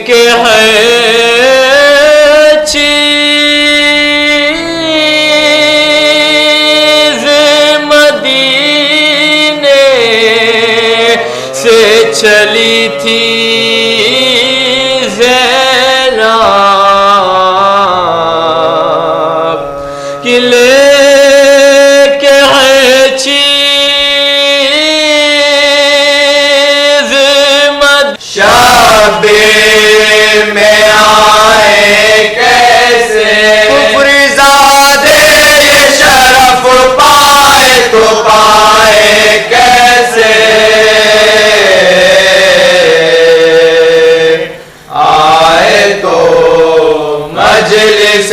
کے ہے چیز مدینے سے چلی تھی زینب کہ لے کے ہے چیز شبیر میں آئے کیسے کفر زادے یہ شرف پائے تو پائے کیسے آئے تو مجلس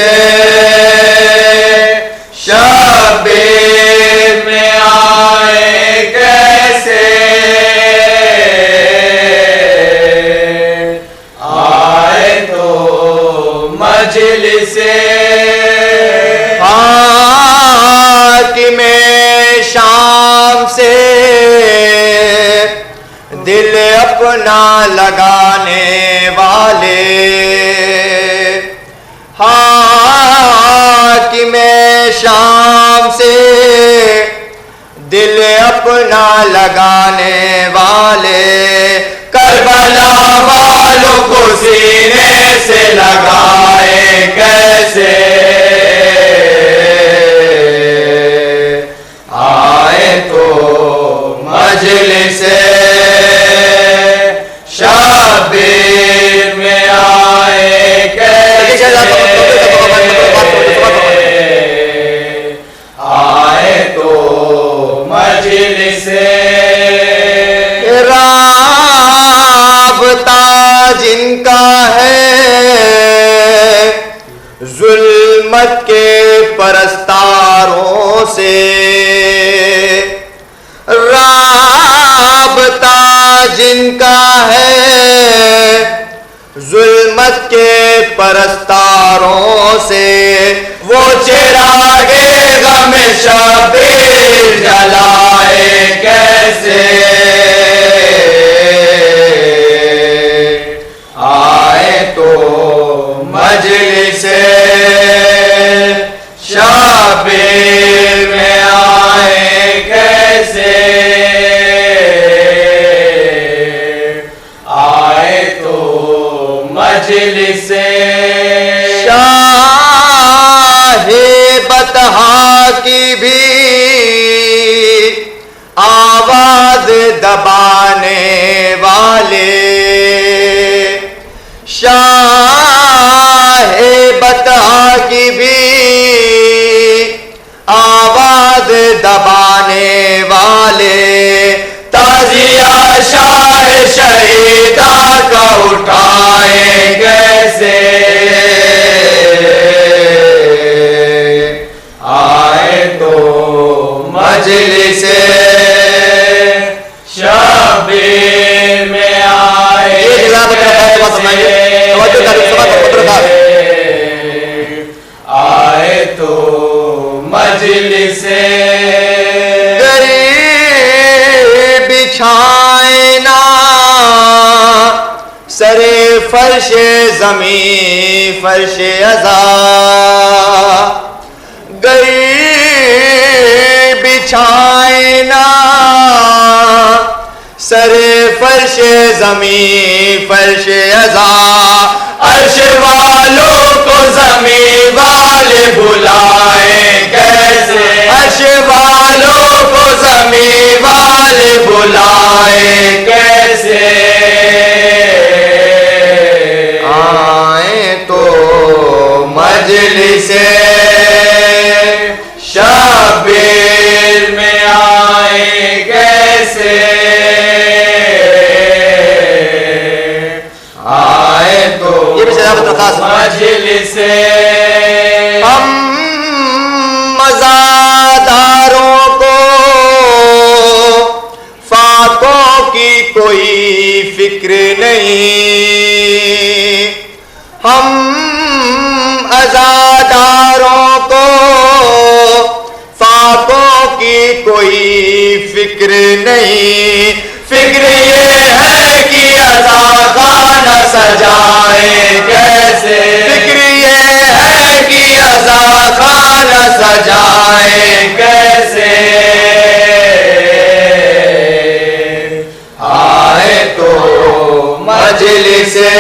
شبیر میں آئے کیسے مجلس حاکم شام سے دل اپنا لگانے والے حاکم شام سے دل اپنا لگانے والے کربلا والوں کو سینے سے لگائے کیسے آئے تو مجلس شبیر میں آئے کیسے آئے تو مجلس رابطہ جن کا ہے ظلمت کے پرستاروں سے رابطہ جن کا ہے ظلمت کے پرستاروں سے وہ چراغ غم شبیر جلائے کیسے آئے تو مجلس شبیر میں آئے کیسے آئے تو مجلس شاہ بطحا کی بھی آواز دبانے والے شاہ بطحا کی بھی آواز دبانے والے تازیہ شاہ شہیدہ کا اٹھائے کیسے آئے تو مجلس شبیر میں آئے آئے تو مجلس غریب بچھائے نا سر فرش زمین فرش عزا غریب بچھائے نا سر فرش زمین فرش عزا عرش والوں کو زمین والے بلائے کیسے عرش والوں کو زمین والے بلائے کیسے آئے تو مجلس شبیر میں آئے کیسے آئے تو مجلس ہم مزاداروں کو فاتوں کی کوئی فکر نہیں ہم عزاداروں کو فاتوں کی کوئی فکر نہیں فکر یہ ہے کہ عزا خانہ سجا سے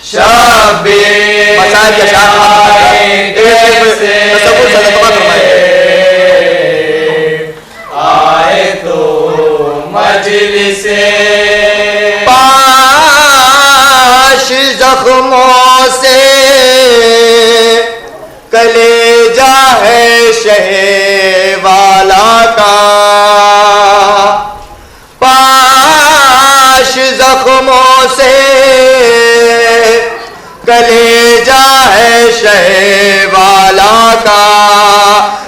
شبیر آئے تو مجلس پاش زخموں سے کلیجہ ہے شہ والا کا، پاش زخموں سے کلیجہ ہے شہ والا کا،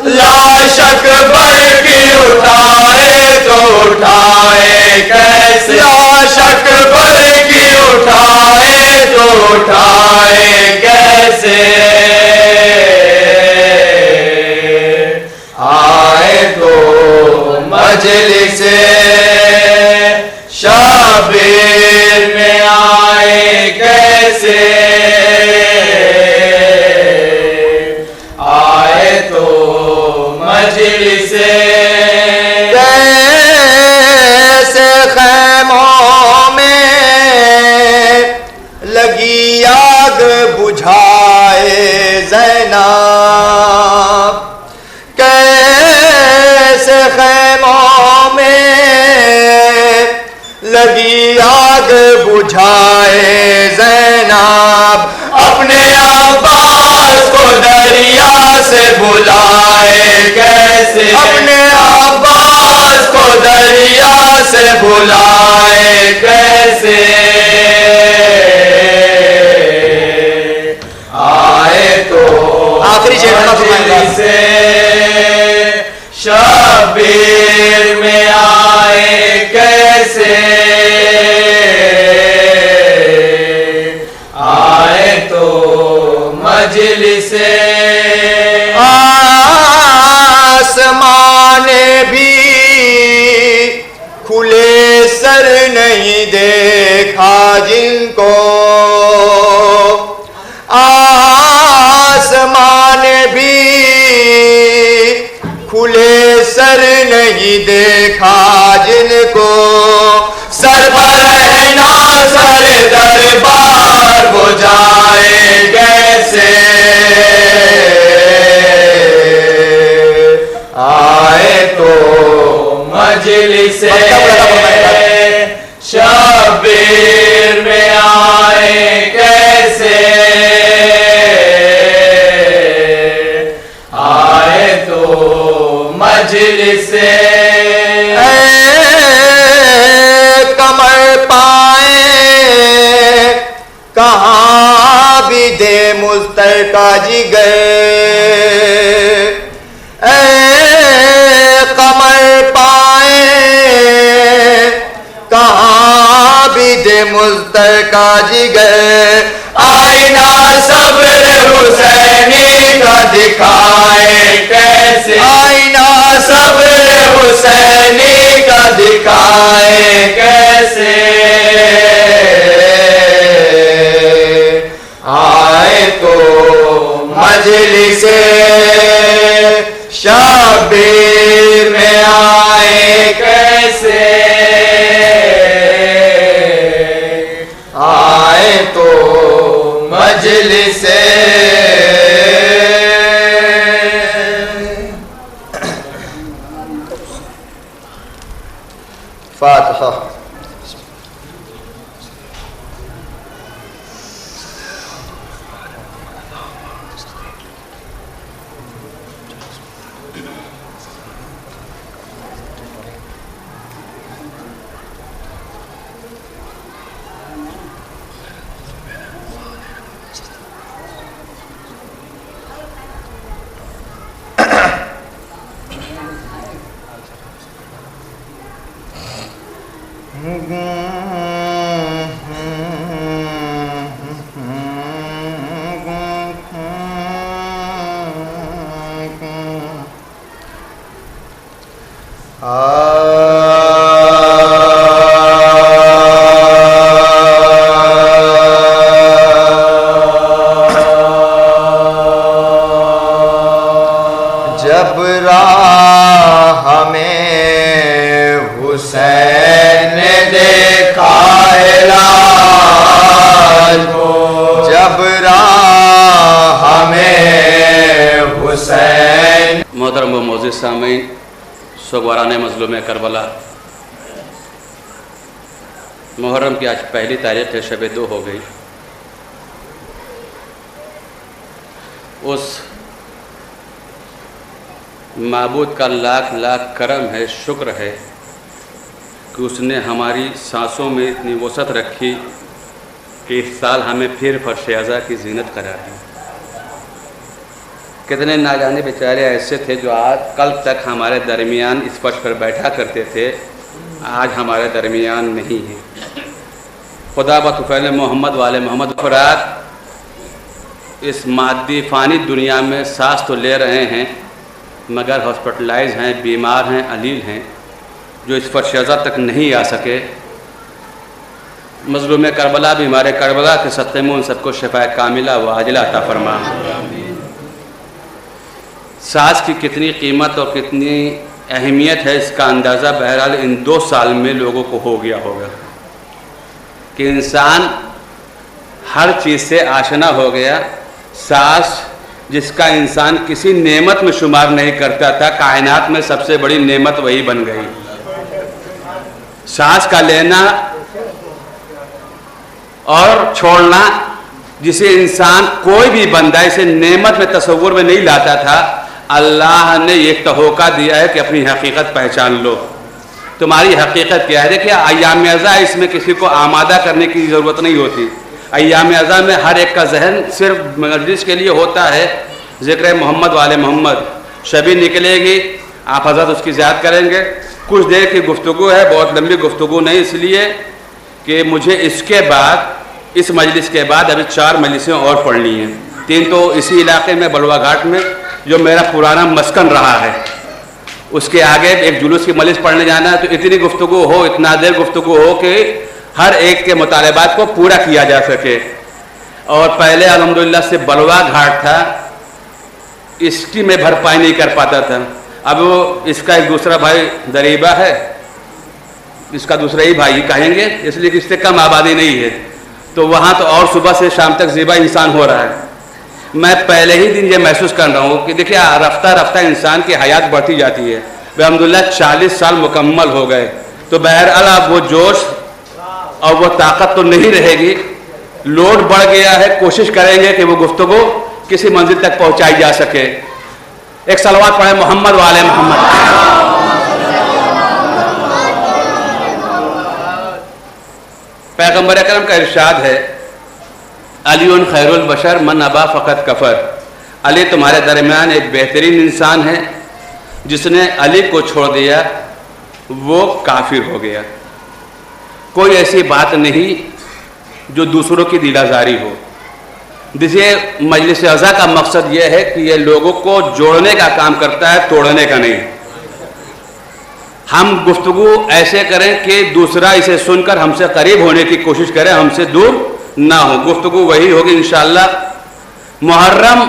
لا شک بڑھ کے اٹھائے تو اٹھائے کیسے، لا شک بڑھ کے اٹھائے تو اٹھائے کیسے، آئے تو مجلس شبیر میں آئے کیسے، آئے تو مجلس کیسے خیموں میں لگی آگ بجھائے زینب، کیسے خیموں میں لگی آگ بجھائے زینب، اپنے عباس کو دریا سے بلائے کیسے، اپنے عباس کو دریا سے بلائے کیسے، آئے تو آخری شعر مجلس شبیر میں آئے کیسے، آئے تو مجلس آسمان بھی کھلے سر نہیں دیکھا جن کو، آسمان بھی کھلے سر نہیں دیکھا جن کو، سر پر رہنا سر دربار وہ جائے کیسے، آئے تو مجلس شبیر میں آئے کیسے، آئے تو مجلس کمر پائے کہاں بھی دے مسترکا جگر، اے کمر پائے کہاں بھی دے مسترکا جگر، آئینہ صبر حسینی کا دکھائے کیسے، آئینہ صبر حسینی کا دکھائے کیسے، آئے تو مجلس شبیر میں آئے کیسے، آئے تو مجلس فاتحہ۔ سوگواران مظلوم کربلا، محرم کی آج پہلی تاریخ ہے، شب 2 ہو گئی۔ اس معبود کا لاکھ لاکھ کرم ہے، شکر ہے کہ اس نے ہماری سانسوں میں اتنی وسعت رکھی کہ اس سال ہمیں پھر فرش اعضا کی زینت قرار دی۔ کتنے ناجانے بیچارے ایسے تھے جو آج کل تک ہمارے درمیان اس فرش پر بیٹھا کرتے تھے، آج ہمارے درمیان نہیں ہیں۔ خدا بطفیل محمد والے محمد افراد اس مادی فانی دنیا میں سانس تو لے رہے ہیں مگر ہاسپٹلائز ہیں، بیمار ہیں، علیل ہیں، جو اس فرش اعضا تک نہیں آ سکے۔ مظلوم کربلا بھی ہمارے کربلا کے صدقے میں ان سب کو شفا کاملہ و عاجلہ عطا فرما۔ سانس کی کتنی قیمت اور کتنی اہمیت ہے، اس کا اندازہ بہرحال ان 2 سال میں لوگوں کو ہو گیا ہوگا کہ انسان ہر چیز سے آشنا ہو گیا۔ سانس جس کا انسان کسی نعمت میں شمار نہیں کرتا تھا، کائنات میں سب سے بڑی نعمت وہی بن گئی۔ سانس کا لینا اور چھوڑنا، جسے انسان کوئی بھی بندہ اسے نعمت میں تصور میں نہیں لاتا تھا، اللہ نے یہ تحوکہ دیا ہے کہ اپنی حقیقت پہچان لو۔ تمہاری حقیقت کیا ہے؟ دیکھیں ایام اعضا، اس میں کسی کو آمادہ کرنے کی ضرورت نہیں ہوتی۔ ایام اعضا میں ہر ایک کا ذہن صرف مجلس کے لیے ہوتا ہے، ذکر محمد والے محمد۔ شبی نکلے گی، آپ حضرت اس کی زیارت کریں گے، کچھ دیر کی گفتگو ہے، بہت لمبی گفتگو نہیں، اس لیے کہ مجھے اس کے بعد، اس مجلس کے بعد ابھی 4 مجلسیں اور پڑھنی ہیں، 3 تو اسی علاقے میں بلوا گھاٹ میں جو میرا پرانا مسکن رہا ہے، اس کے آگے ایک جلوس کی مجلس پڑھنے جانا ہے۔ تو اتنی گفتگو ہو، اتنا دیر گفتگو ہو کہ ہر ایک کے مطالبات کو پورا کیا جا سکے۔ اور پہلے الحمدللہ سے بلوا گھاٹ تھا، اس کی میں بھرپائی نہیں کر پاتا تھا۔ اب اس کا ایک دوسرا بھائی دریبہ ہے، اس کا دوسرا ہی بھائی کہیں گے، اس لیے کہ اس سے کم آبادی نہیں ہے، تو وہاں تو اور صبح سے شام تک زیبا انسان ہو رہا ہے۔ میں پہلے ہی دن یہ محسوس کر رہا ہوں کہ دیکھیں رفتہ رفتہ انسان کی حیات بڑھتی جاتی ہے۔ الحمدللہ 40 سال مکمل ہو گئے، تو بہرحال اب وہ جوش اور وہ طاقت تو نہیں رہے گی، لوڈ بڑھ گیا ہے۔ کوشش کریں گے کہ وہ گفتگو کسی منزل تک پہنچائی جا سکے۔ ایک صلوات پڑھیں محمد والے محمد۔ پیغمبر اکرم کا ارشاد ہے، علی خیر البشر من ابا فقط کفر۔ علی تمہارے درمیان ایک بہترین انسان ہے، جس نے علی کو چھوڑ دیا وہ کافر ہو گیا۔ کوئی ایسی بات نہیں جو دوسروں کی دل آزاری ہو۔ جسے مجلس اعضا کا مقصد یہ ہے کہ یہ لوگوں کو جوڑنے کا کام کرتا ہے، توڑنے کا نہیں۔ ہم گفتگو ایسے کریں کہ دوسرا اسے سن کر ہم سے قریب ہونے کی کوشش کرے، ہم سے دور نہ ہو۔ گفتگو وہی ہوگی انشاءاللہ۔ محرم،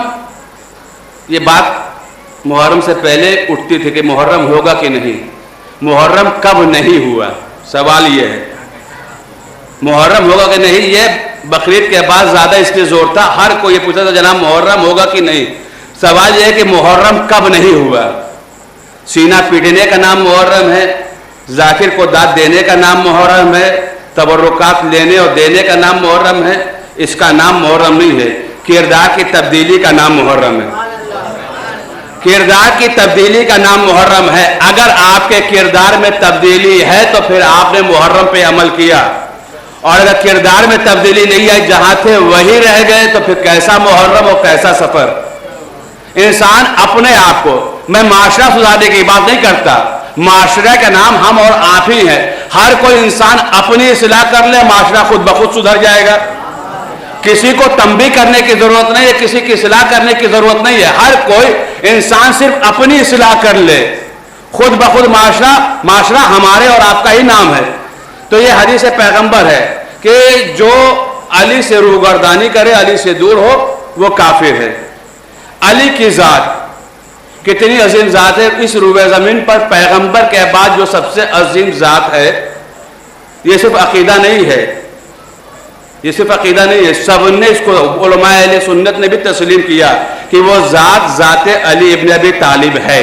یہ بات محرم سے پہلے اٹھتی تھی کہ محرم ہوگا کہ نہیں، محرم کب نہیں ہوا، سوال یہ ہے۔ محرم ہوگا کہ نہیں، یہ بقرعید کے بعد زیادہ اس کے زور تھا، ہر کوئی یہ پوچھتا تھا جناب محرم ہوگا کہ نہیں۔ سوال یہ ہے کہ محرم کب نہیں ہوا۔ سینہ پیٹنے کا نام محرم ہے، ذاکر کو داد دینے کا نام محرم ہے، تبرکات لینے اور دینے کا نام محرم ہے، اس کا نام محرم نہیں ہے۔ کردار کی تبدیلی کا نام محرم ہے، کردار کی تبدیلی کا نام محرم ہے۔ اگر آپ کے کردار میں تبدیلی ہے تو پھر آپ نے محرم پہ عمل کیا، اور اگر کردار میں تبدیلی نہیں آئی، جہاں تھے وہی رہ گئے، تو پھر کیسا محرم اور کیسا سفر۔ انسان اپنے آپ کو، میں معاشرہ سدھارنے کی بات نہیں کرتا، معاشرہ کا نام ہم اور آپ ہی ہیں۔ ہر کوئی انسان اپنی اصلاح کر لے، معاشرہ خود بخود سدھر جائے گا۔ کسی کو تنبیہ کرنے کی ضرورت نہیں ہے، کسی کی اصلاح کرنے کی ضرورت نہیں ہے۔ ہر کوئی انسان صرف اپنی اصلاح کر لے، خود بخود معاشرہ ہمارے اور آپ کا ہی نام ہے۔ تو یہ حدیث پیغمبر ہے کہ جو علی سے روگردانی کرے، علی سے دور ہو، وہ کافر ہے۔ علی کی ذات کتنی عظیم ذات ہے، اس روئے زمین پر پیغمبر کے بعد جو سب سے عظیم ذات ہے، یہ صرف عقیدہ نہیں ہے، یہ صرف عقیدہ نہیں ہے، سب نے اس کو، علماء اہل سنت نے بھی تسلیم کیا کہ وہ ذات علی ابن ابی طالب ہے۔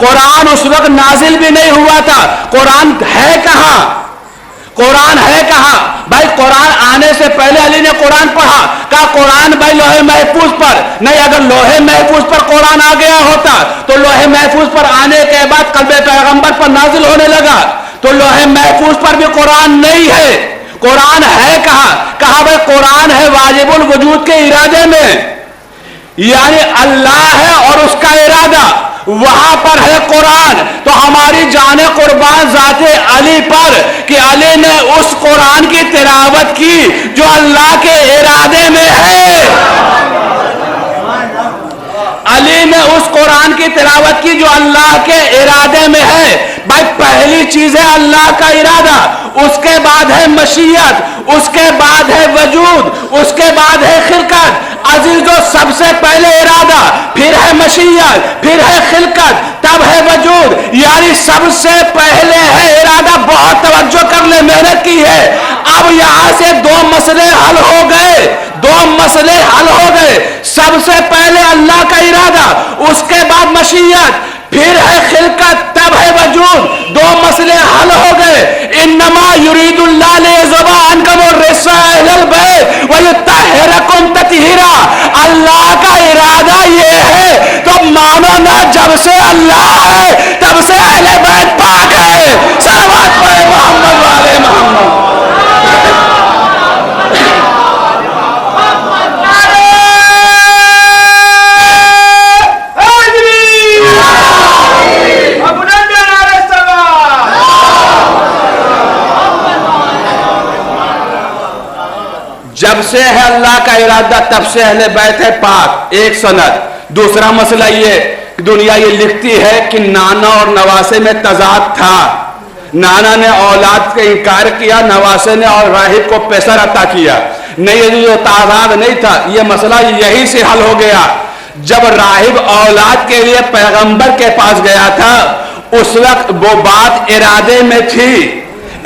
قرآن اس وقت نازل بھی نہیں ہوا تھا. قرآن ہے کہاں؟ قرآن ہے کہاں؟ بھائی قرآن آنے سے پہلے علی نے قرآن پڑھا. کہا قرآن بھائی لوہے محفوظ پر نہیں. اگر لوہے محفوظ پر قرآن آ گیا ہوتا تو لوہے محفوظ پر آنے کے بعد قلب پیغمبر پر نازل ہونے لگا. تو لوہے محفوظ پر بھی قرآن نہیں ہے. قرآن ہے کہاں؟ کہا بھائی قرآن ہے واجب الوجود کے ارادے میں, یعنی اللہ ہے اور اس کا ارادہ وہاں پر ہے قرآن. تو ہماری جان قربان ذات علی پر کہ علی نے اس قرآن کی تلاوت کی جو اللہ کے ارادے میں ہے. علی نے اس قرآن کی تلاوت کی جو اللہ کے ارادے میں ہے. بھائی پہلی چیز ہے اللہ کا ارادہ, اس کے بعد ہے مشیت, اس کے بعد ہے وجود, اس کے بعد ہے خلقت. عزیزو سب سے پہلے ارادہ, پھر ہے مشیت, پھر ہے خلقت, تب ہے وجود. یعنی سب سے پہلے ہے ارادہ. بہت توجہ کر لے, محنت کی ہے. اب یہاں سے دو مسئلے حل ہو گئے, دو مسئلے حل ہو گئے. سب سے پہلے اللہ کا ارادہ, اس کے بعد مشیت, پھر ہے خلقت, تب ہے وجود. دو مسئلے حل ہو گئے. انما یرید اللہ لیذھب عنکم الرجس اہل البیت ویطہرکم تطہیرا. اللہ کا ارادہ یہ ہے تو مانو نا, جب سے اللہ ہے تب سے اہل بیت پاک ہے. صلوات پڑھے محمد والے محمد. جب سے ہے اللہ کا ارادہ تب سے اہل بیت ہے پاک. ایک سند. دوسرا مسئلہ یہ, دنیا یہ لکھتی ہے کہ نانا اور نواسے میں تضاد تھا. نانا نے اولاد کا انکار کیا, نواسے نے اور راہب کو پیسہ عطا کیا. نہیں, یہ جو تضاد نہیں تھا, یہ مسئلہ یہی سے حل ہو گیا. جب راہب اولاد کے لیے پیغمبر کے پاس گیا تھا, اس وقت وہ بات ارادے میں تھی,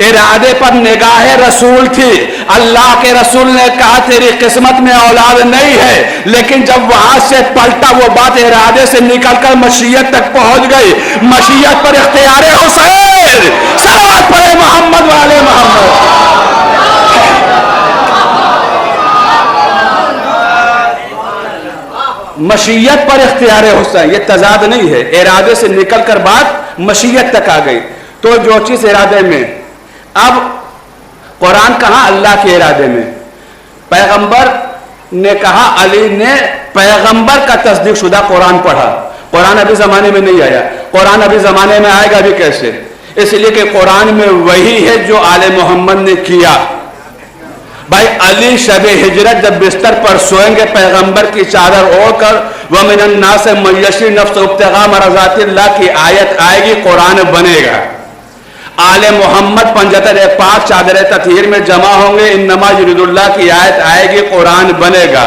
ارادے پر نگاہ رسول تھی. اللہ کے رسول نے کہا تیری قسمت میں اولاد نہیں ہے, لیکن جب وہاں سے پلٹا وہ بات ارادے سے نکل کر مشیت تک پہنچ گئی. مشیت پر اختیار حسین. صلوات پڑھے محمد والے محمد. مشیت پر اختیار حسین, یہ تضاد نہیں ہے. ارادے سے نکل کر بات مشیت تک آ گئی. تو جو چیز ارادے میں, اب قرآن کہاں؟ اللہ کے ارادے میں. پیغمبر نے کہا, علی نے پیغمبر کا تصدیق شدہ قرآن پڑھا. قرآن ابھی زمانے میں نہیں آیا. قرآن ابھی زمانے میں آئے گا بھی کیسے؟ اس لیے کہ قرآن میں وہی ہے جو آل محمد نے کیا. بھائی علی شب ہجرت جب بستر پر سوئیں گے پیغمبر کی چادر اوڑھ کر, وَمِنَ النَّاسِ مَن یشری نَفْسَهُ ابْتِغَاءَ مَرْضَاتِ اللَّهِ کی آیت آئے گی, قرآن بنے گا. آل محمد پنجتر پاک چادر تطہیر میں جمع ہوں گے, انما یرید اللہ کی آیت آئے گی, قرآن بنے گا.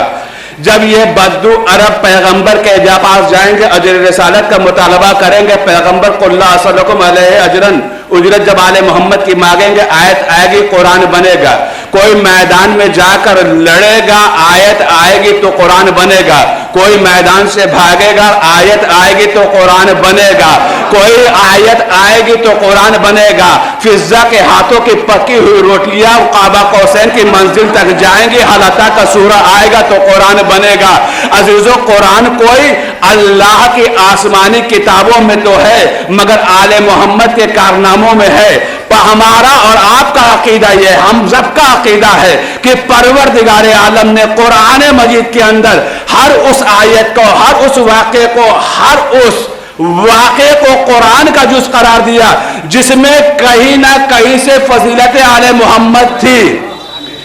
جب یہ بدو عرب پیغمبر کے پاس جائیں گے, اجر رسالت کا مطالبہ کریں گے, پیغمبر کو اللہ صلی علیہ اجرن اجرت جب آل محمد کی مانگیں گے, آیت آئے گی, قرآن بنے گا. کوئی میدان میں جا کر لڑے گا, آیت آئے گی تو قرآن بنے گا. کوئی میدان سے بھاگے گا, آیت آئے گی تو قرآن بنے گا. کوئی آیت آئے گی تو قرآن بنے گا. فضہ کے ہاتھوں کی پکی ہوئی روٹیاں قابہ قوسین کی منزل تک جائیں گی, حلقہ کا سورہ آئے گا تو قرآن بنے گا. عزیزو قرآن کوئی اللہ کی آسمانی کتابوں میں تو ہے, مگر آل محمد کے کارناموں میں ہے. ہمارا اور آپ کا عقیدہ یہ, ہم سب کا عقیدہ ہے کہ پروردگار عالم نے قرآن مجید کے اندر ہر اس آیت کو, ہر اس واقعے کو, ہر اس واقعے کو قرآن کا جز قرار دیا جس میں کہیں نہ کہیں سے فضیلت آل محمد تھی,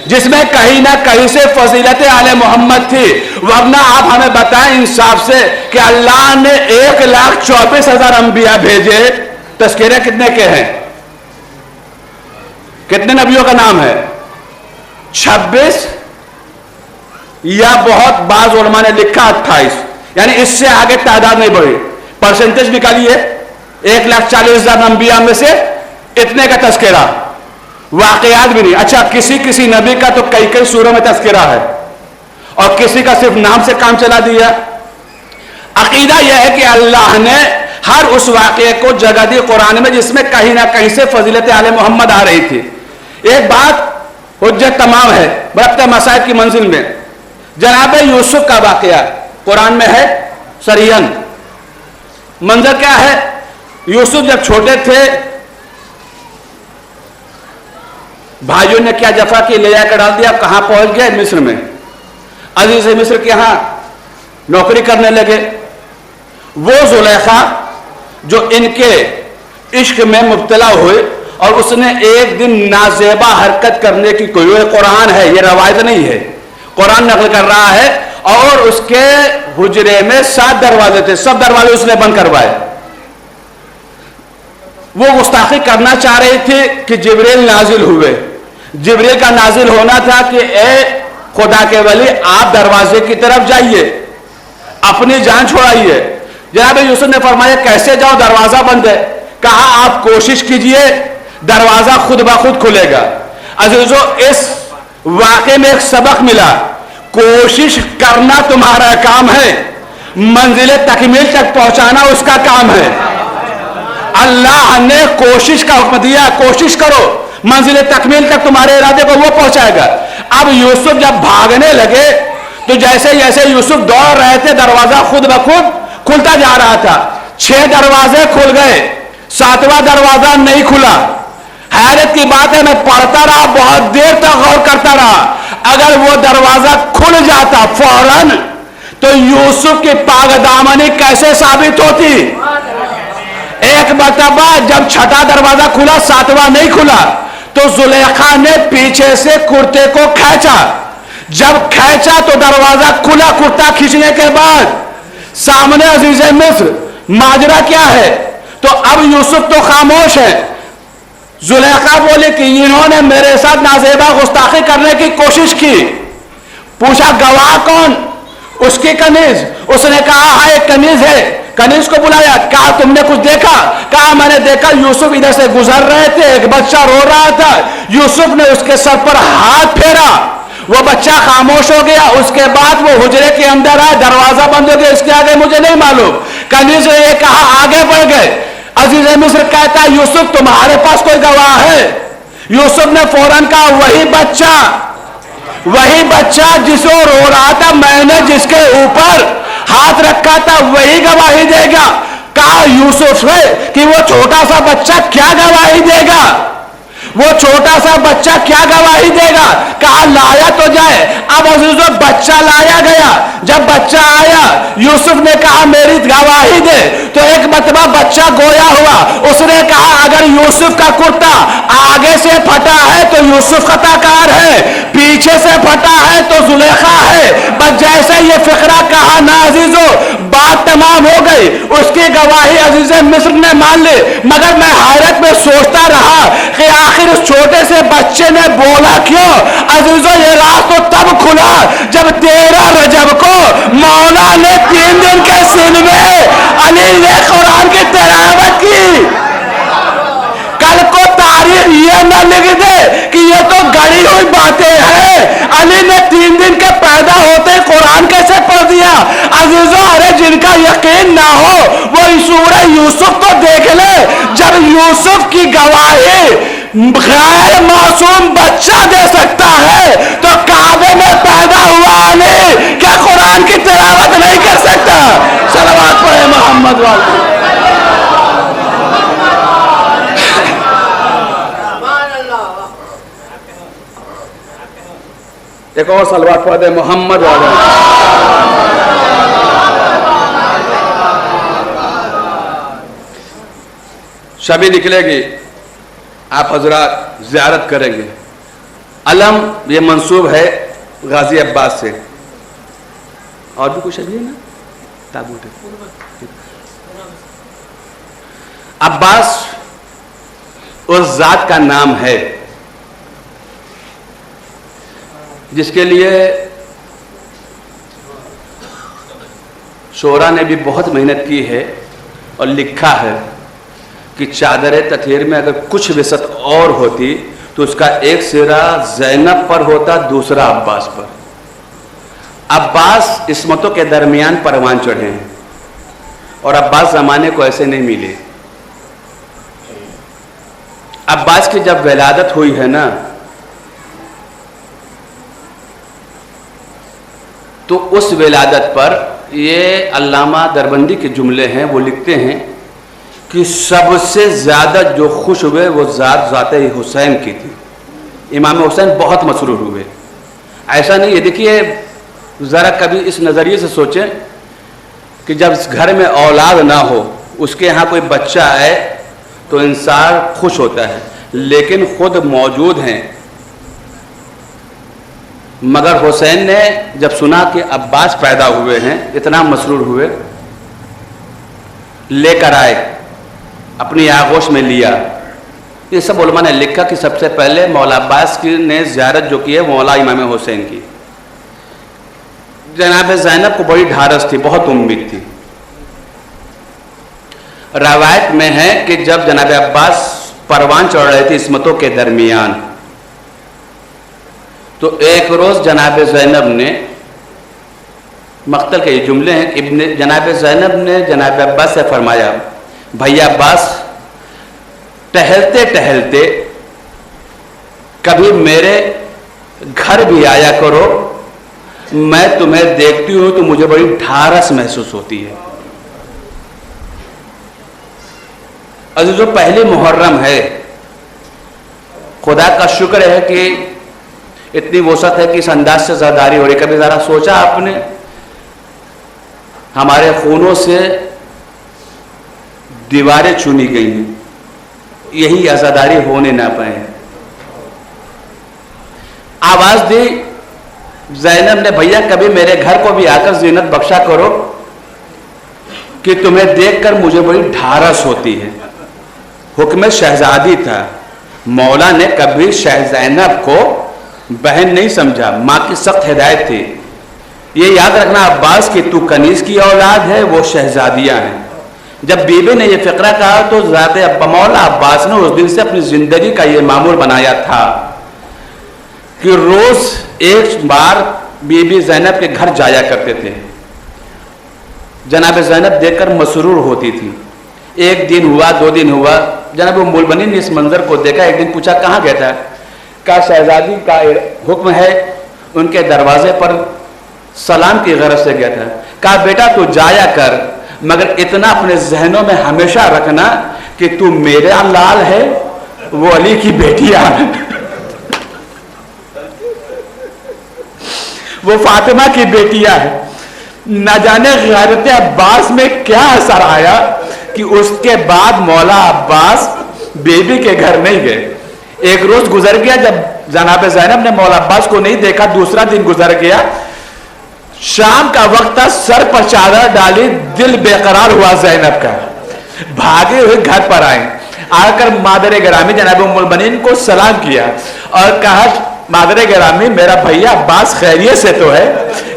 جس میں کہیں نہ کہیں سے فضیلت آل محمد تھی. ورنہ آپ ہمیں بتائیں انصاف سے کہ اللہ نے 1,24,000 انبیاء بھیجے, تذکرے کتنے کے ہیں؟ کتنے نبیوں کا نام ہے؟ 26 یا بہت بعض علماء نے لکھا 28, یعنی اس سے آگے تعداد نہیں بڑھی. پرسنٹیج نکالیے, 1,40,000 انبیاء میں سے اتنے کا تذکرہ, واقعات بھی نہیں. اچھا کسی نبی کا تو کئی سوروں میں تذکرہ ہے اور کسی کا صرف نام سے کام چلا دیا. عقیدہ یہ ہے کہ اللہ نے ہر اس واقعے کو جگہ دی قرآن میں جس میں کہیں نہ کہیں سے فضیلت آل محمد آ رہی تھی. ایک بات حجت تمام ہے برابطہ مسائل کی منزل میں. جناب یوسف کا واقعہ قرآن میں ہے سرین. منظر کیا ہے؟ یوسف جب چھوٹے تھے بھائیوں نے کیا جفا کی، لے جا کر ڈال دیا. کہاں پہنچ گئے؟ مصر میں. عزیز مصر کے ہاں نوکری کرنے لگے. وہ زلیخا جو ان کے عشق میں مبتلا ہوئے اور اس نے ایک دن نازیبا حرکت کرنے کی، کوئی قرآن ہے، یہ روایت نہیں ہے، قرآن نقل کر رہا ہے. اور اس کے حجرے میں 7 دروازے تھے، سب دروازے اس نے بند کروائے. وہ گستاخی کرنا چاہ رہی تھی کہ جبریل نازل ہوئے. جبریل کا نازل ہونا تھا کہ اے خدا کے ولی آپ دروازے کی طرف جائیے، اپنی جان چھوڑائیے. جناب یوسف نے فرمایا کیسے جاؤ، دروازہ بند ہے. کہا آپ کوشش کیجئے دروازہ خود بخود کھلے گا. عزیزو اس واقعے میں ایک سبق ملا، کوشش کرنا تمہارا کام ہے، منزل تکمیل تک پہنچانا اس کا کام ہے. اللہ نے کوشش کا حکم دیا، کوشش کرو، منزل تکمیل تک تمہارے ارادے کو وہ پہنچائے گا. اب یوسف جب بھاگنے لگے تو جیسے جیسے یوسف دوڑ رہے تھے دروازہ خود بخود کھلتا جا رہا تھا. 6 دروازے کھل گئے، 7واں دروازہ نہیں کھلا. حیرت کی بات ہے، میں پڑھتا رہا، بہت دیر تک غور کرتا رہا. اگر وہ دروازہ کھل جاتا فوراً تو یوسف کی پاک دامنی کیسے ثابت ہوتی. ایک مرتبہ جب 6واں دروازہ کھلا، 7واں نہیں کھلا تو زلیخا نے پیچھے سے کرتے کو کھینچا. جب کھینچا تو دروازہ کھلا. کرتا کھینچنے کے بعد سامنے عزیز مصر ماجرا کیا ہے؟ تو اب یوسف تو خاموش ہے. زلیخا بولی کہ انہوں نے میرے ساتھ نازیبا گستاخی کرنے کی کوشش کی. پوچھا گواہ کون؟ اس کی کنیز. اس نے کہا ہاں ایک کنیز ہے. کنیز کو بلایا، کہا تم نے کچھ دیکھا؟ کہا میں نے دیکھا یوسف ادھر سے گزر رہے تھے، ایک بچہ رو رہا تھا، یوسف نے اس کے سر پر ہاتھ پھیرا، وہ بچہ خاموش ہو گیا. اس کے بعد وہ حجرے کے اندر آئے، دروازہ بند ہو گیا. اس کے آگے مجھے نہیں معلوم. کنیز نے یہ کہا، آگے بڑھ گئے. عزیز مصر کہتا ہے یوسف تمہارے پاس کوئی گواہ ہے؟ یوسف نے فوراً کہا وہی بچہ جس کو رو رہا تھا، میں نے جس کے اوپر ہاتھ رکھا تھا وہی گواہی دے گا. کہا یوسف ہے کہ وہ چھوٹا سا بچہ کیا گواہی دے گا؟ وہ چھوٹا سا بچہ کیا گواہی دے گا؟ کہا لایا تو جائے. اب عزیزو بچہ لایا گیا. جب بچہ آیا یوسف نے کہا میری گواہی دے. تو ایک مرتبہ بچہ گویا ہوا. اس نے کہا اگر یوسف کا کرتا آگے سے پھٹا ہے تو یوسف خطا کار ہے، پیچھے سے پھٹا ہے تو زلیخا ہے. بس جیسے یہ فقرہ کہا نا عزیزو، بات تمام ہو گئی. اس کی گواہی عزیز مصر نے مان لی. مگر میں حیرت میں سوچتا رہا کہ آخر اس چھوٹے سے بچے نے بولا کیوں؟ عزیزو یہ راز تو تب کھلا جب 13 رجب کو مولا نے 3 دن کے سن میں علی نے قرآن کی تلاوت کی. کل کو تاریخ یہ نہ لکھ دے کہ یہ تو گڑی ہوئی باتیں ہیں. علی نے 3 دن کے پیدا ہوتے قرآن کیسے پڑھ دیا؟ عزیزو ارے جن کا یقین نہ ہو وہ سورہ یوسف تو دیکھ لے. جب یوسف کی گواہی غیر معصوم بچہ دے سکتا ہے تو کعبے میں پیدا ہوا علی کیا قرآن کی تلاوت نہیں کر سکتا؟ صلوات پڑھے محمد والے. ایک اور صلوات پڑھ دے محمد والے. شبی نکلے گی، آپ حضرات زیارت کریں گے. علم یہ منسوب ہے غازی عباس سے. اور بھی کچھ ابھی ہے نا تابوت. عباس اس ذات کا نام ہے جس کے لیے شعراء نے بھی بہت محنت کی ہے اور لکھا ہے کہ چادر تطہیر میں اگر کچھ وسعت اور ہوتی تو اس کا ایک سرا زینب پر ہوتا، دوسرا عباس پر. عباس عصمتوں کے درمیان پروان چڑھے ہیں. اور عباس زمانے کو ایسے نہیں ملے. عباس کی جب ولادت ہوئی ہے نا تو اس ولادت پر یہ علامہ دربندی کے جملے ہیں، وہ لکھتے ہیں کہ سب سے زیادہ جو خوش ہوئے وہ ذات حسین کی تھی. امام حسین بہت مسرور ہوئے. ایسا نہیں، یہ دیکھیے ذرا کبھی اس نظریے سے سوچیں کہ جب گھر میں اولاد نہ ہو، اس کے ہاں کوئی بچہ آئے تو انسان خوش ہوتا ہے، لیکن خود موجود ہیں. مگر حسین نے جب سنا کہ عباس پیدا ہوئے ہیں اتنا مسرور ہوئے، لے کر آئے، اپنی آغوش میں لیا. یہ سب علماء نے لکھا کہ سب سے پہلے مولا عباس کی نے زیارت جو کی ہے مولا امام حسین کی. جناب زینب کو بڑی ڈھارس تھی، بہت امید تھی. روایت میں ہے کہ جب جناب عباس پروان چڑھ رہے تھے عصمتوں کے درمیان، تو ایک روز جناب زینب نے، مقتل کے یہ جملے ہیں، جناب زینب نے جناب عباس سے فرمایا، بھیا عباس ٹہلتے ٹہلتے کبھی میرے گھر بھی آیا کرو، میں تمہیں دیکھتی ہوں تو مجھے بڑی ڈھارس محسوس ہوتی ہے. عزیزو پہلی محرم ہے، خدا کا شکر ہے کہ اتنی وسعت ہے کہ اس انداز سے زاداری ہو رہی. کبھی ذرا سوچا آپ نے ہمارے خونوں سے دیواریں چنی گئی ہیں، یہی عزاداری ہونے نہ پائے. آواز دی زینب نے، بھیا کبھی میرے گھر کو بھی آ کر زینت بخشا کرو کہ تمہیں دیکھ کر مجھے بڑی ڈھارس ہوتی ہے. حکم شہزادی تھا، مولا نے کبھی زینب کو بہن نہیں سمجھا، ماں کی سخت ہدایت تھی. یہ یاد رکھنا عباس کی تو کنیز کی اولاد ہے، وہ شہزادیاں ہیں. جب بی بی نے یہ فقرہ کہا تو ذات مولا عباس نے اس دن سے اپنی زندگی کا یہ معمول بنایا تھا کہ روز ایک بار بی بی زینب کے گھر جایا کرتے تھے. جناب زینب دیکھ کر مسرور ہوتی تھی. ایک دن ہوا، 2 دن ہوا، جناب ام المؤمنین نے اس منظر کو دیکھا. ایک دن پوچھا کہاں گیا تھا؟ کہا شہزادی کا حکم ہے، ان کے دروازے پر سلام کی غرض سے گیا تھا. کہا بیٹا تو جایا کر، مگر اتنا اپنے ذہنوں میں ہمیشہ رکھنا کہ تو میرا لال ہے، وہ علی کی بیٹیاں ہے، وہ فاطمہ کی بیٹیاں ہے. نہ جانے غیرت عباس میں کیا اثر آیا کہ اس کے بعد مولا عباس بیبی کے گھر نہیں گئے. ایک روز گزر گیا جب جناب زینب نے مولا عباس کو نہیں دیکھا. دوسرا دن گزر گیا، شام کا وقت تھا، سر پر چادر ڈالی، دل بے قرار ہوا زینب کا. بھاگے ہوئے گھر پر آئے، آ کر مادر گرامی جناب ام المؤمنین کو سلام کیا اور کہا مادر گرامی میرا بھیا عباس خیریت سے تو ہے؟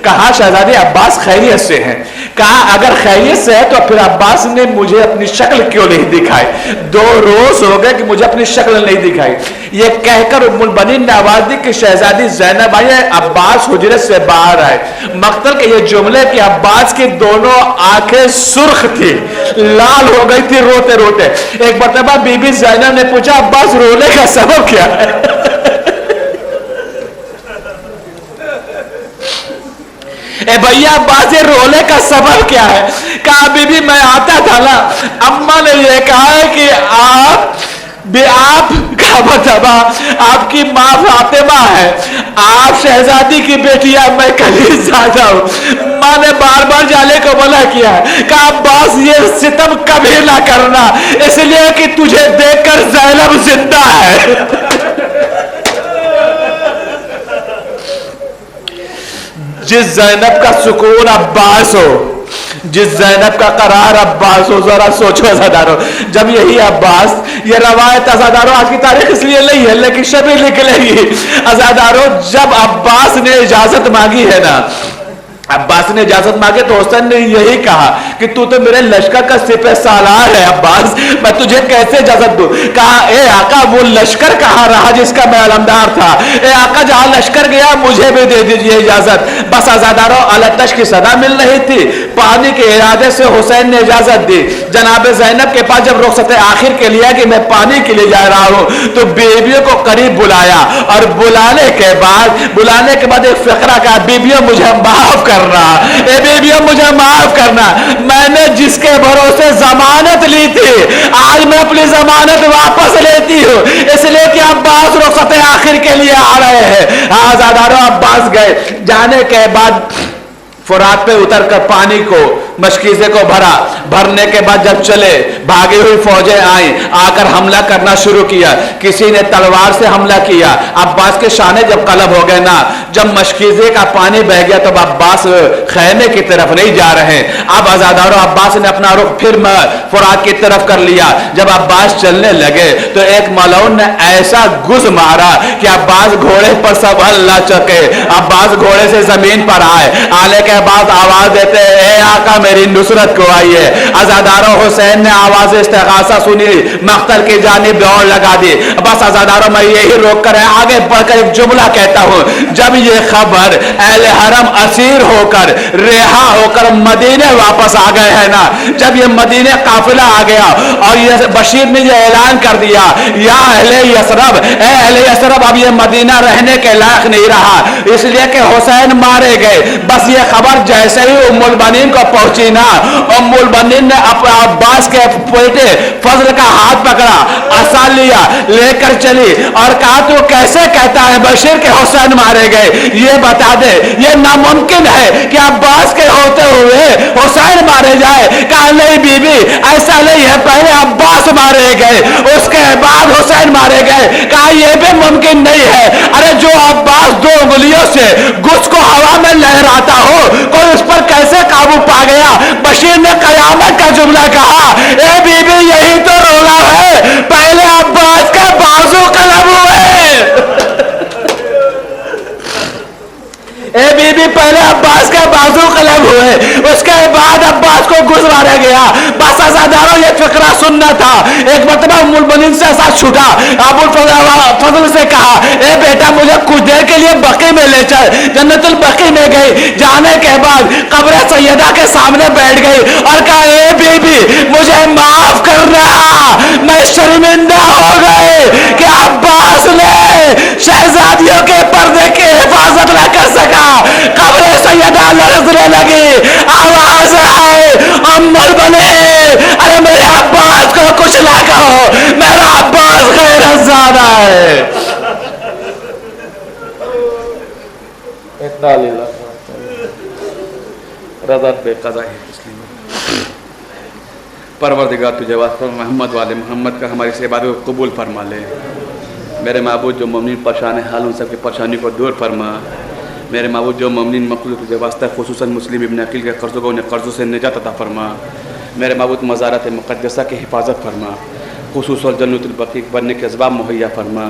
کہا شہزادی عباس خیریت سے ہیں. کہا اگر خیریت سے ہے تو پھر عباس نے مجھے اپنی شکل کیوں نہیں دکھائی؟ 2 روز ہو گئے کہ مجھے اپنی شکل نہیں دکھائی. یہ کہہ کر ام المؤمنین نے آواز دی کہ شہزادی زینب آئی ہے. عباس حجرت سے باہر آئے. مقتل کے یہ جملے کہ عباس کی دونوں آنکھیں سرخ تھی، لال ہو گئی تھی روتے روتے. ایک مرتبہ بی بی زینب نے پوچھا عباس رونے کا سبب کیا ہے؟ اے بھیا عباس یہ رونے کا سبب کیا ہے؟ کہا بی بی میں آتا تھا نا، اماں نے یہ کہا ہے کہ آپ کا مطلب آپ کی ماں فاطمہ ہے، آپ شہزادی کی بیٹی ہے، میں کلیزادہ ہوں. ماں نے بار بار جانے کو منع کیا ہے. کہا عباس یہ ستم کبھی نہ کرنا، اس لیے کہ تجھے دیکھ کر زینب زندہ ہے. جس زینب کا سکون عباس ہو، جس زینب کا قرار عباس ہو، ذرا سوچو عزادارو. جب یہی عباس، یہ روایت عزادارو آج کی تاریخ اس لیے نہیں ہے لیکن شبھی نکلے گی عزادارو، جب عباس نے اجازت مانگی ہے نا، عباس نے اجازت مانگے تو حسین نے یہی کہا کہ تو میرے لشکر کا سپہ سالار ہے عباس، میں تجھے کیسے اجازت دوں؟ کہا اے آقا وہ لشکر کہاں رہا جس کا میں علمدار تھا؟ اے آقا جہاں لشکر گیا مجھے بھی دے دیجئے اجازت. بس عزادارو التش کی صدا مل رہی تھی. پانی کے ارادے سے حسین نے اجازت دی. جناب زینب کے پاس جب رخصت آخر کے لیے کہ میں پانی کے لیے جا رہا ہوں تو بیویوں کو قریب بلایا اور بلانے کے بعد ایک فقرہ کہا بیویوں مجھے معاف کرنا, اے بیویوں مجھے معاف کرنا, میں نے جس کے بھروسے ضمانت لی تھی آج میں اپنی ضمانت واپس لیتی ہوں, اس لیے کہ عباس رخصت آخر کے لیے آ رہے ہیں. آزاداروں عباس گئے. جانے کے بعد فرات پہ اتر کر پانی کو مشکیزے کو بھرنے کے بعد جب چلے بھاگی ہوئی فوجیں آئیں, آ کر حملہ کرنا شروع کیا. کسی نے تلوار سے حملہ کیا. عباس کے شانے جب قلب ہو گئے نا, جب مشکیزے کا پانی بہ گیا تو عباس خیمے کی طرف نہیں جا رہے. اب آزاداروں عباس نے اپنا رخ پھر فرات کی طرف کر لیا. جب عباس چلنے لگے تو ایک ملعون نے ایسا گز مارا کہ عباس گھوڑے پر سنبھل نہ سکے. عباس گھوڑے سے زمین پر آئے, آنے کے بعد آواز دیتے اے آقا میری نصرت کو آئیے. عزاداروں حسین نے آواز استغاثہ سنی, مقتل کی جانب دوڑ لگا دی. بس عزاداروں میں یہی روک کر آگے بڑھ کر ایک جملہ کہتا ہوں, جب یہ خبر اہل حرم اسیر ہو کر رہا ہو کر مدینے واپس آ گئے ہیں نا, جب یہ مدینے قافلہ آ گیا اور یہ بشیر نے یہ اعلان کر دیا یا اہل یثرب, اے اہل یثرب اب یہ مدینہ رہنے کے لائق نہیں رہا اس لیے کہ حسین مارے گئے. بس یہ خبر جیسے ہی ام البنین کو پہنچی نا, ام البنین نے عباس کے بیٹے فضل کا ہاتھ پکڑا, عصا لیا, لے کر چلی اور کہا تو کیسے کہتا ہے بشیر کے حسین مارے گئے, یہ بتا دے یہ ناممکن ہے کہ عباس کے ہوتے ہوئے حسین مارے جائے. کہا نہیں بی بی ایسا نہیں ہے, پہلے عباس مارے گئے اس کے بعد حسین مارے گئے. کہا یہ بھی ممکن نہیں ہے. ارے جو عباس 2 انگلیوں سے گس کو ہوا میں لہراتا ہو کوئی اس پر کیسے قابو پا گیا. بشیر نے قیامت کا جملہ کہا اے بی بی یہی تو رولا ہے, پہلے عباس کے بازو قلم ہوئے. اے بی بی پہلے عباس کے بازو قلم ہوئے, اس کے بعد عباس کو گزارا گیا. بس عزاداروں یہ فقرہ سننا تھا. ایک مرتبہ ام البنین سے ساتھ چھوٹا, ابو فضل سے کہا اے بیٹا مجھے کچھ دیر کے لیے بقی میں لے چل. جنت البقی میں گئی. جانے کے بعد قبر سیدہ کے سامنے بیٹھ گئی اور کہا اے بی بی مجھے معاف کرنا, میں شرمندہ ہو گئی کہ عباس نے شہزادیوں کے پردے کی حفاظت نہ کر سکا. قبر سیدہ لرزنے لگی, آواز آئے ام البنین ارے میرے عباس کو کچھ نہ کہو, میرا عباس غیرت زادہ ہے. اتنا لیلہ رضا بے قضا ہے تسلیم. پروردگار تجھے واسطہ محمد والے محمد کا ہماری سے عبادت کو قبول فرما لے. میرے معبود جو مومنین پریشان ہیں حال ان سب کی پریشانی کو دور فرما. میرے معبود جو مومنین مقلوب تجھے واسطہ خصوصاً مسلم ابن عقیل کے قرضوں کو انہیں قرضوں سے نجات عطا فرما. میرے معبود مزارات مقدسہ کی حفاظت فرما, خصوصاً جنت البقیع بننے کے اسباب مہیا فرما.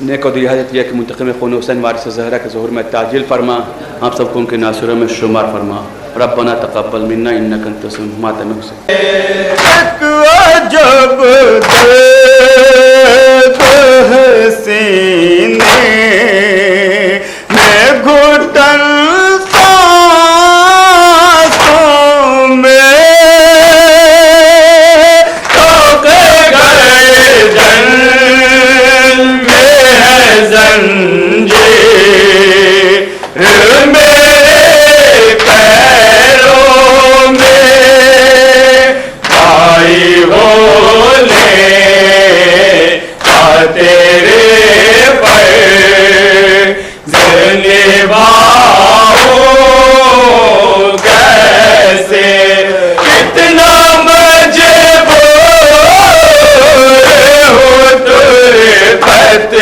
نیک و دیہات یہ کہ منتقم خون حسین وارث زہرا کے ظہور میں تعجیل فرما. ہم سب کو ان کے ناصروں میں شمار فرما. ربنا تقبل منا انک انت السمیع العلیم. جب درد سینے میں گھٹن سانسوں میں ٹوک گردن میں ہے زنجیر میرے پیروں میں آئی بولے تیرے پر زنبا ہو کیسے کتنا مجبور ہو تربت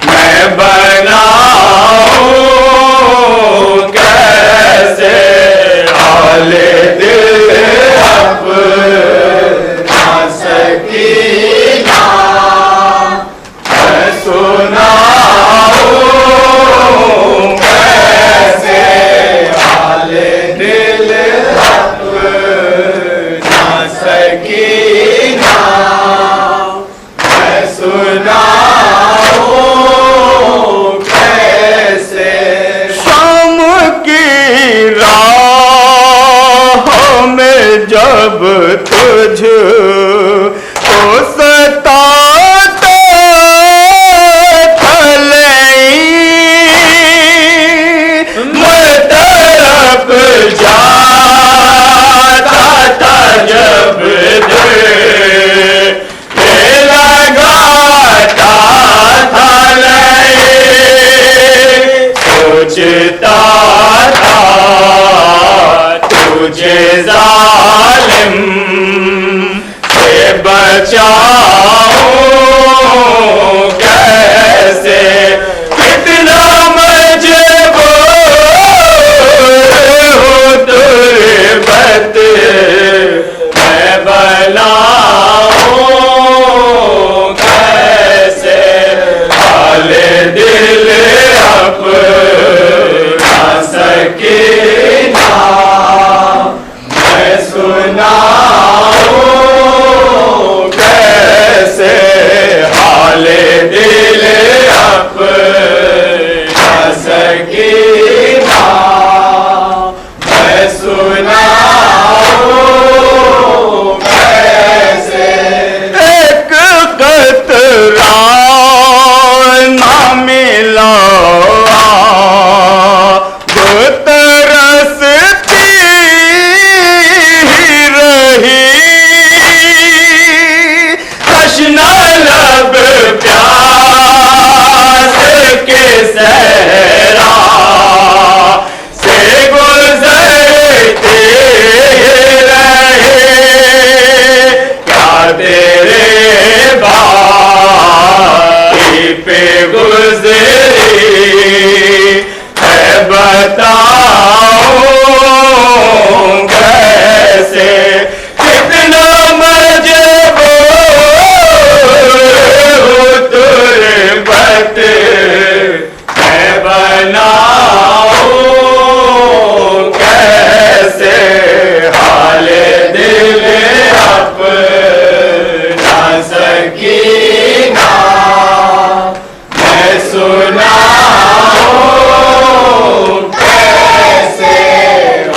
میں بنا ہوں کیسے حال دل اپنا سکینہ میں سنا ہوں کیسے حال دل اپنا سکینہ میں سنا جب تجھ کو ستاتا میں طرف جاتا تھا جب لگاتا تھا سوچتا تھا تجھے ظالم سے بچاؤں کیسے کتنا مجبور ہوں تربت میں بلاؤں کیسے حال دل اپنا سکینہ میں سناؤں کیسے حال دل اپنا سکینہ میں سناؤں کیسے ایک قطرہ نہ ملا ترستی رہی تشنا لب پیاس کے صحرا سے گزرتے رہے کیا تیرے بھائی پہ گزری ہے بتاؤں کیسے کتنا مجبور تربت میں بناؤں کیسے حال دل اپنا سکینہ میں سناؤں کیسے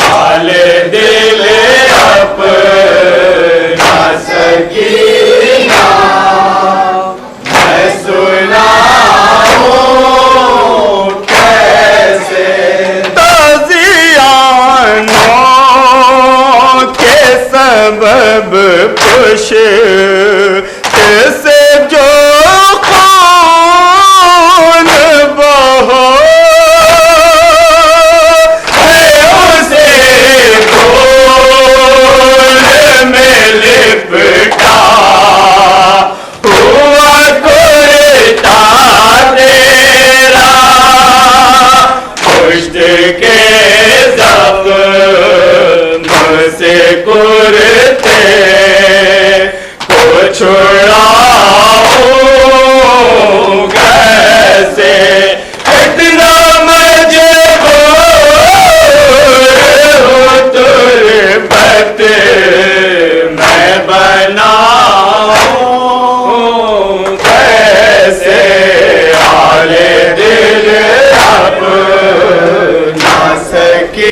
حال دل اپنا سکینہ میں سناؤں کیسے تازیانوں کے سبب خوش